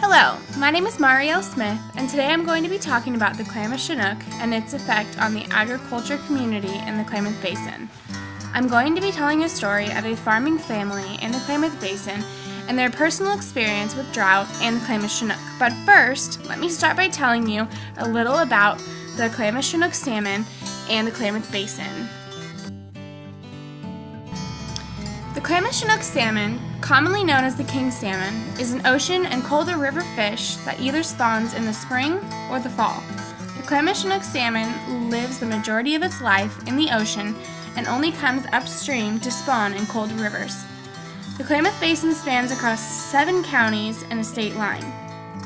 Hello, my name is Marielle Smith, and today I'm going to be talking about the Klamath Chinook and its effect on the agriculture community in the Klamath Basin. I'm going to be telling a story of a farming family in the Klamath Basin and their personal experience with drought and the Klamath Chinook. But first, let me start by telling you a little about the Klamath Chinook salmon and the Klamath Basin. The Klamath Chinook salmon, commonly known as the king salmon, is an ocean and colder river fish that either spawns in the spring or the fall. The Klamath Chinook salmon lives the majority of its life in the ocean and only comes upstream to spawn in cold rivers. The Klamath Basin spans across 7 counties and a state line.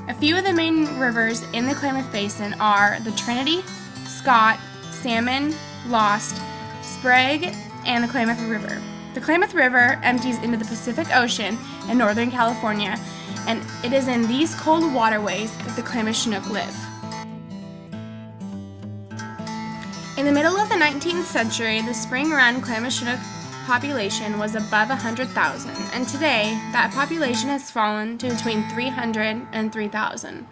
A few of the main rivers in the Klamath Basin are the Trinity, Scott, Salmon, Lost, Sprague, and the Klamath River. The Klamath River empties into the Pacific Ocean in Northern California, and it is in these cold waterways that the Klamath Chinook live. In the middle of the 19th century, the spring-run Klamath Chinook population was above 100,000, and today that population has fallen to between 300 and 3,000.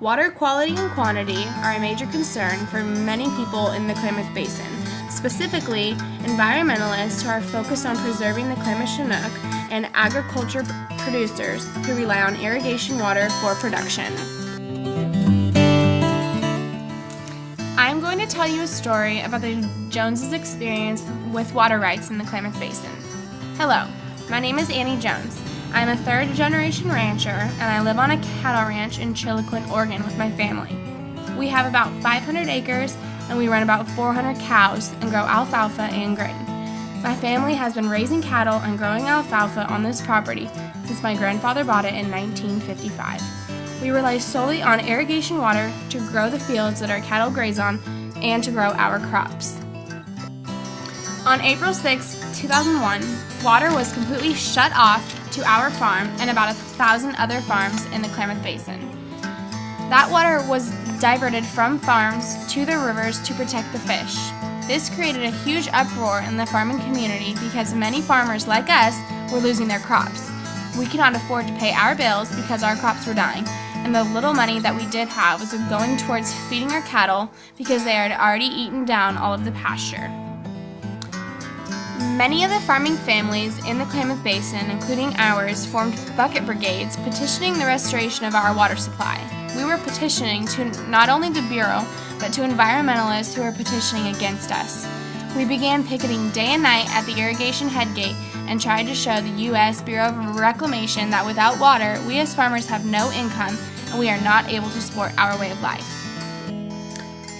Water quality and quantity are a major concern for many people in the Klamath Basin, specifically environmentalists who are focused on preserving the Klamath Chinook and agriculture producers who rely on irrigation water for production. I am going to tell you a story about the Joneses' experience with water rights in the Klamath Basin. Hello, my name is Annie Jones. I am a third-generation rancher, and I live on a cattle ranch in Chiloquin, Oregon with my family. We have about 500 acres, and we run about 400 cows and grow alfalfa and grain. My family has been raising cattle and growing alfalfa on this property since my grandfather bought it in 1955. We rely solely on irrigation water to grow the fields that our cattle graze on and to grow our crops. On April 6, 2001, water was completely shut off to our farm and about 1,000 other farms in the Klamath Basin. That water was diverted from farms to the rivers to protect the fish. This created a huge uproar in the farming community because many farmers like us were losing their crops. We could not afford to pay our bills because our crops were dying, and the little money that we did have was going towards feeding our cattle because they had already eaten down all of the pasture. Many of the farming families in the Klamath Basin, including ours, formed bucket brigades petitioning the restoration of our water supply. We were petitioning to not only the Bureau, but to environmentalists who were petitioning against us. We began picketing day and night at the irrigation headgate and tried to show the U.S. Bureau of Reclamation that without water, we as farmers have no income and we are not able to support our way of life.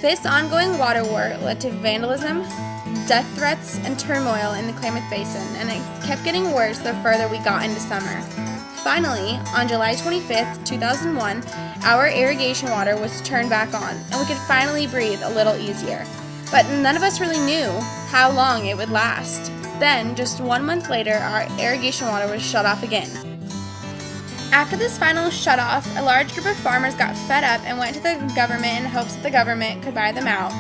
This ongoing water war led to vandalism, death threats, and turmoil in the Klamath Basin, and it kept getting worse the further we got into summer. Finally, on July 25, 2001, our irrigation water was turned back on, and we could finally breathe a little easier. But none of us really knew how long it would last. Then, just 1 month later, our irrigation water was shut off again. After this final shut-off, a large group of farmers got fed up and went to the government in hopes that the government could buy them out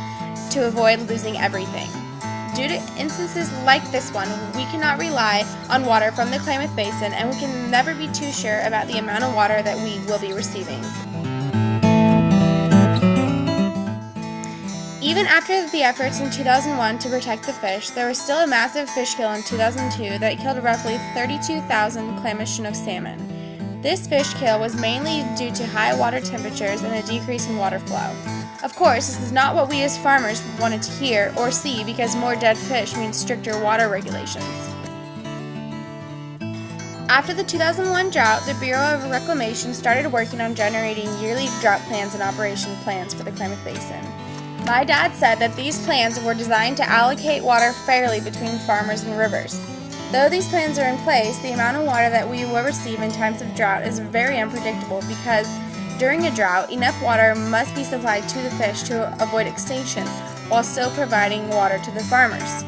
to avoid losing everything. Due to instances like this one, we cannot rely on water from the Klamath Basin, and we can never be too sure about the amount of water that we will be receiving. Even after the efforts in 2001 to protect the fish, there was still a massive fish kill in 2002 that killed roughly 32,000 Klamath Chinook salmon. This fish kill was mainly due to high water temperatures and a decrease in water flow. Of course, this is not what we as farmers wanted to hear or see because more dead fish means stricter water regulations. After the 2001 drought, the Bureau of Reclamation started working on generating yearly drought plans and operation plans for the Klamath Basin. My dad said that these plans were designed to allocate water fairly between farmers and rivers. Though these plans are in place, the amount of water that we will receive in times of drought is very unpredictable because during a drought, enough water must be supplied to the fish to avoid extinction while still providing water to the farmers.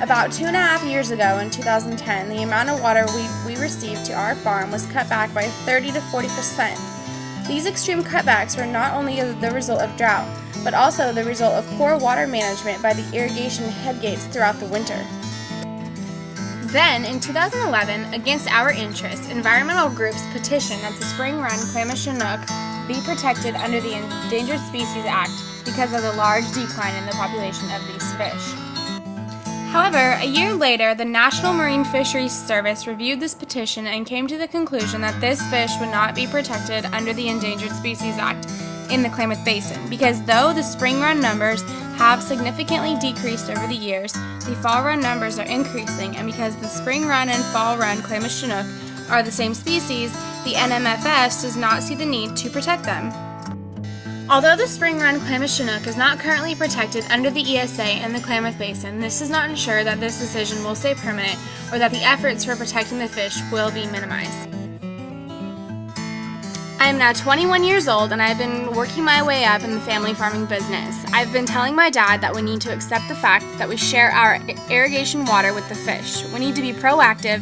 About 2.5 years ago, in 2010, the amount of water we received to our farm was cut back by 30 to 40%. These extreme cutbacks were not only the result of drought, but also the result of poor water management by the irrigation headgates throughout the winter. Then, in 2011, against our interest, environmental groups petitioned that the spring run Klamath Chinook be protected under the Endangered Species Act because of the large decline in the population of these fish. However, a year later, the National Marine Fisheries Service reviewed this petition and came to the conclusion that this fish would not be protected under the Endangered Species Act in the Klamath Basin, because though the spring run numbers have significantly decreased over the years, the fall run numbers are increasing, and because the spring run and fall run Klamath Chinook are the same species, the NMFS does not see the need to protect them. Although the spring run Klamath Chinook is not currently protected under the ESA in the Klamath Basin, this does not ensure that this decision will stay permanent or that the efforts for protecting the fish will be minimized. I am now 21 years old and I have been working my way up in the family farming business. I've been telling my dad that we need to accept the fact that we share our irrigation water with the fish. We need to be proactive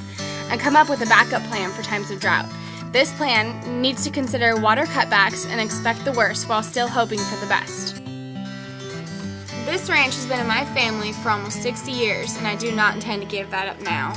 and come up with a backup plan for times of drought. This plan needs to consider water cutbacks and expect the worst while still hoping for the best. This ranch has been in my family for almost 60 years, and I do not intend to give that up now.